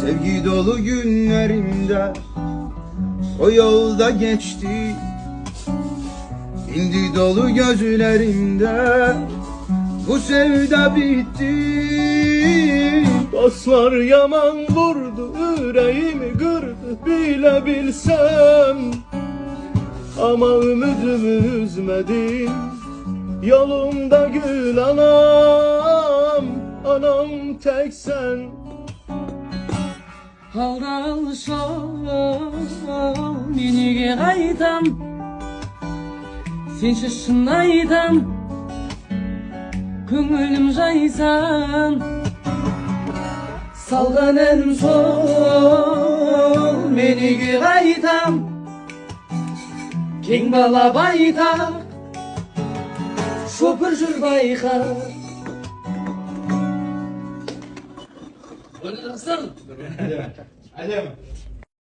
Sevgi dolu günlerimde o yolda geçti. İndi dolu gözlerimde bu sevda bitti. Dostlar yaman vurdu, yüreğimi kırdı bile bilsem. Ama ümidimi üzmedim, yolumda gül anam, anam tek sen. Haldan sol meniga qaytam, sensiz şındaydım, ko'nglim jaysan. Salganim sol meniga qaytam, keng bala bayta, şopur jur bayqa. Hadi mi?